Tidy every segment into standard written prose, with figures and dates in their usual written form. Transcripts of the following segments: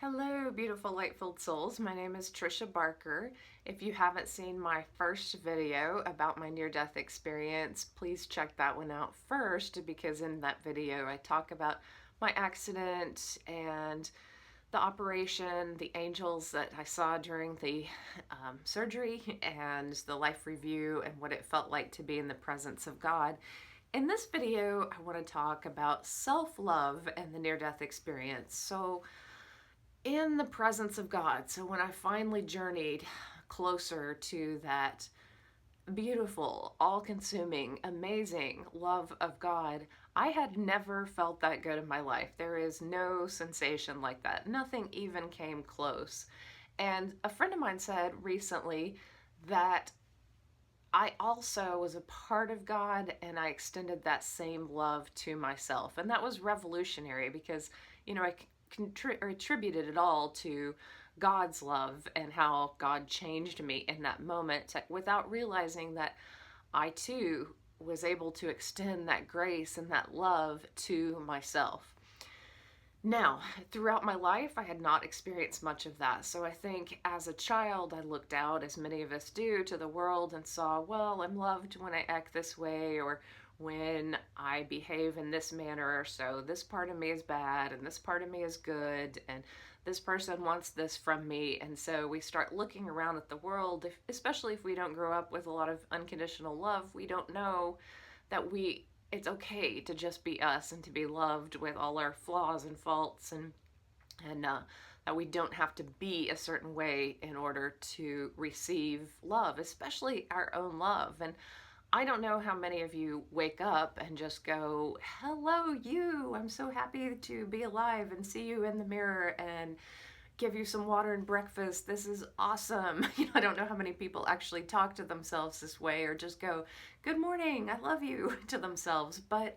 Hello, beautiful light-filled souls. My name is Trisha Barker. If you haven't seen my first video about my near-death experience, please check that one out first, because in that video I talk about my accident and the operation, the angels that I saw during the surgery, and the life review and what it felt like to be in the presence of God. In this video, I want to talk about self-love and the near-death experience. So in the presence of God. So when I finally journeyed closer to that beautiful, all-consuming, amazing love of God, I had never felt that good in my life. There is no sensation like that. Nothing even came close. And a friend of mine said recently that I also was a part of God, and I extended that same love to myself. And that was revolutionary because, I attributed it all to God's love and how God changed me in that moment without realizing that I too was able to extend that grace and that love to myself. Now, throughout my life, I had not experienced much of that. So I think as a child, I looked out, as many of us do, to the world and saw, well, I'm loved when I act this way, or when I behave in this manner. So this part of me is bad and this part of me is good, and this person wants this from me. And so we start looking around at the world, especially if we don't grow up with a lot of unconditional love. We don't know that it's okay to just be us and to be loved with all our flaws and faults, and that we don't have to be a certain way in order to receive love, especially our own love. And I don't know how many of you wake up and just go, hello, you, I'm so happy to be alive and see you in the mirror and give you some water and breakfast. This is awesome. I don't know how many people actually talk to themselves this way, or just go, good morning, I love you, to themselves. But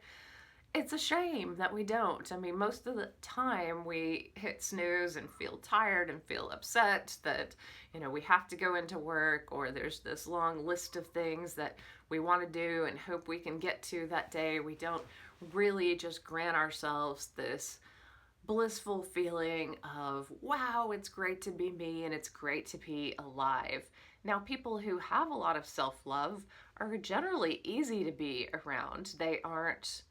it's a shame that we don't. I mean, most of the time we hit snooze and feel tired and feel upset that, we have to go into work, or there's this long list of things that we want to do and hope we can get to that day. We don't really just grant ourselves this blissful feeling of, wow, it's great to be me and it's great to be alive. Now, people who have a lot of self-love are generally easy to be around. They aren't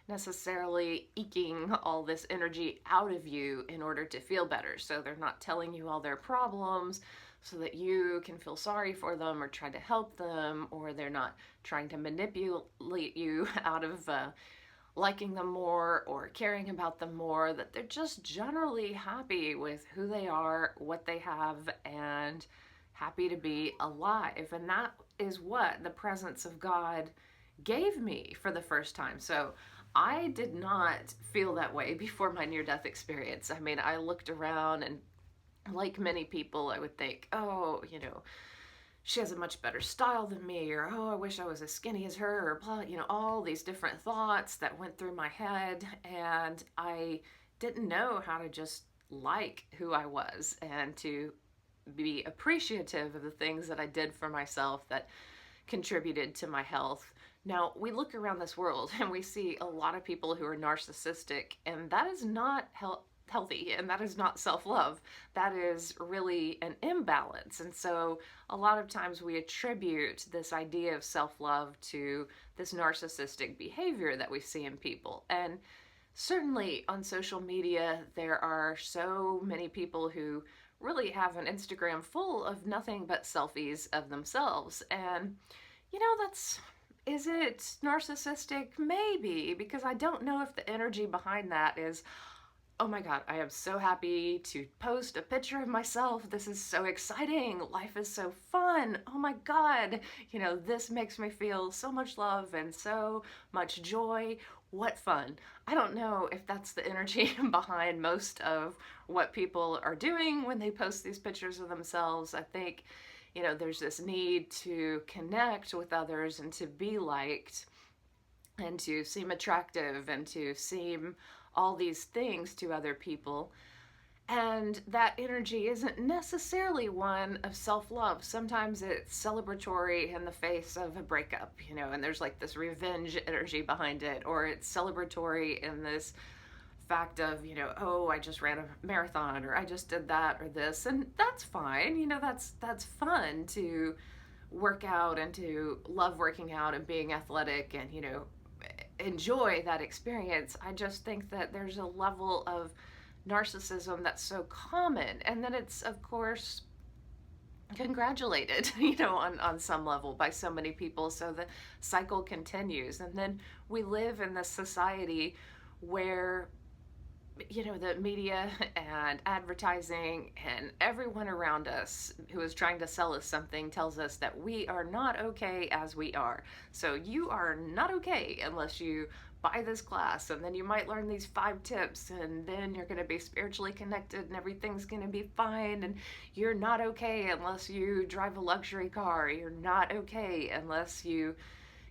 necessarily eking all this energy out of you in order to feel better. So they're not telling you all their problems so that you can feel sorry for them or try to help them, or they're not trying to manipulate you out of liking them more or caring about them more. That they're just generally happy with who they are, what they have, and happy to be alive. And that is what the presence of God gave me for the first time. So I did not feel that way before my near-death experience. I mean, I looked around, and like many people, I would think, oh, she has a much better style than me, or, oh, I wish I was as skinny as her, or blah, all these different thoughts that went through my head. And I didn't know how to just like who I was and to be appreciative of the things that I did for myself that contributed to my health. Now, we look around this world and we see a lot of people who are narcissistic, and that is not healthy, and that is not self-love. That is really an imbalance. And so a lot of times we attribute this idea of self-love to this narcissistic behavior that we see in people. And certainly on social media, there are so many people who really have an Instagram full of nothing but selfies of themselves. And is it narcissistic? Maybe, because I don't know if the energy behind that is, oh my God, I am so happy to post a picture of myself. This is so exciting. Life is so fun. Oh my God, this makes me feel so much love and so much joy. What fun. I don't know if that's the energy behind most of what people are doing when they post these pictures of themselves. I think, there's this need to connect with others and to be liked and to seem attractive and to seem all these things to other people. And that energy isn't necessarily one of self-love. Sometimes it's celebratory in the face of a breakup, and there's like this revenge energy behind it, or it's celebratory in this fact of, oh, I just ran a marathon, or I just did that or this, and that's fine. That's fun to work out and to love working out and being athletic and, enjoy that experience. I just think that there's a level of narcissism that's so common, and then it's, of course, congratulated, on some level by so many people. So the cycle continues. And then we live in this society where, the media and advertising and everyone around us who is trying to sell us something tells us that we are not okay as we are. So you are not okay unless you buy this class, and then you might learn these 5 tips, and then you're going to be spiritually connected and everything's going to be fine. And you're not okay unless you drive a luxury car. You're not okay unless you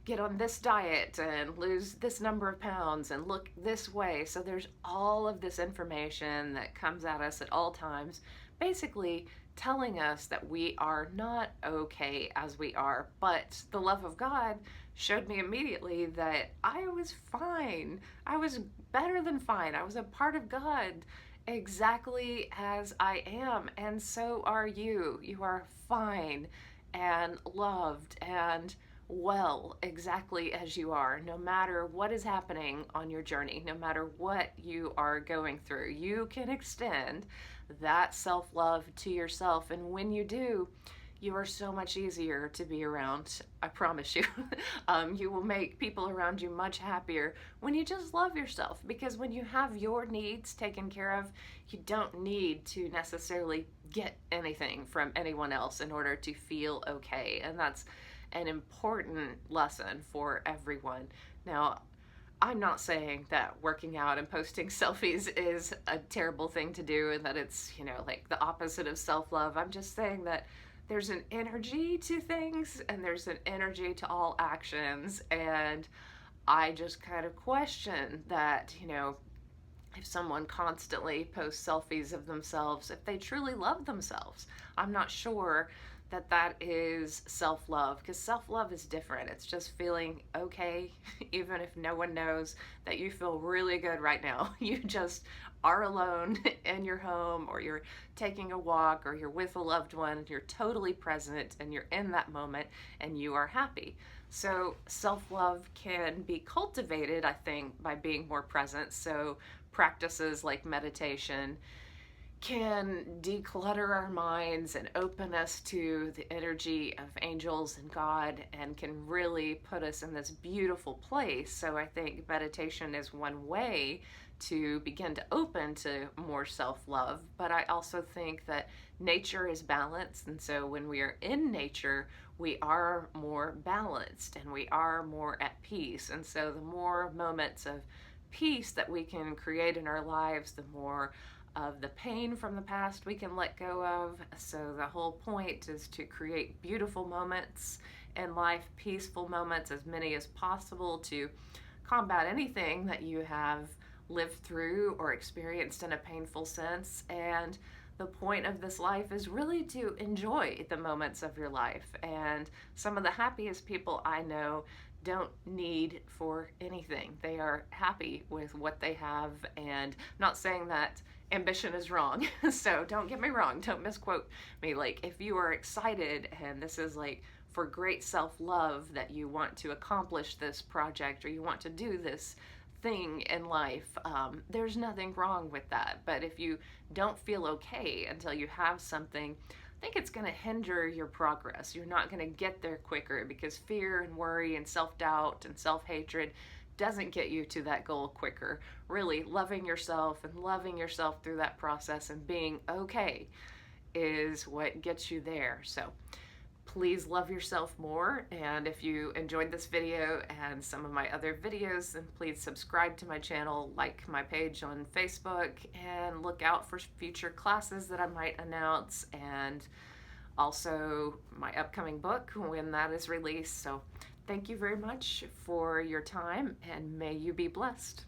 get on this diet and lose this number of pounds and look this way. So there's all of this information that comes at us at all times, basically telling us that we are not okay as we are. But the love of God showed me immediately that I was fine. I was better than fine. I was a part of God exactly as I am. And so are you. You are fine and loved and well exactly as you are, no matter what is happening on your journey, no matter what you are going through. You can extend that self-love to yourself, and when you do, you are so much easier to be around. I promise you. You will make people around you much happier when you just love yourself, because when you have your needs taken care of, you don't need to necessarily get anything from anyone else in order to feel okay. And that's an important lesson for everyone. Now, I'm not saying that working out and posting selfies is a terrible thing to do and that it's, like the opposite of self-love. I'm just saying that there's an energy to things and there's an energy to all actions. And I just kind of question that, if someone constantly posts selfies of themselves, if they truly love themselves. I'm not sure that is self-love, because self-love is different. It's just feeling okay, even if no one knows that you feel really good right now. You just are alone in your home, or you're taking a walk, or you're with a loved one. You're totally present and you're in that moment and you are happy. So self-love can be cultivated, I think, by being more present. So practices like meditation can declutter our minds and open us to the energy of angels and God, and can really put us in this beautiful place. So I think meditation is one way to begin to open to more self-love. But I also think that nature is balanced, and so when we are in nature, we are more balanced and we are more at peace. And so the more moments of peace that we can create in our lives, the more of the pain from the past we can let go of. So the whole point is to create beautiful moments in life, peaceful moments, as many as possible, to combat anything that you have lived through or experienced in a painful sense. And the point of this life is really to enjoy the moments of your life. And some of the happiest people I know don't need for anything. They are happy with what they have. And I'm not saying that ambition is wrong. So don't get me wrong. Don't misquote me. Like, if you are excited and this is like for great self-love, that you want to accomplish this project or you want to do this thing in life, there's nothing wrong with that. But if you don't feel okay until you have something, I think it's going to hinder your progress. You're not going to get there quicker, because fear and worry and self-doubt and self-hatred doesn't get you to that goal quicker. Really, loving yourself and loving yourself through that process and being okay is what gets you there. So please love yourself more. And if you enjoyed this video and some of my other videos, then please subscribe to my channel, like my page on Facebook, and look out for future classes that I might announce, and also my upcoming book when that is released. So thank you very much for your time, and may you be blessed.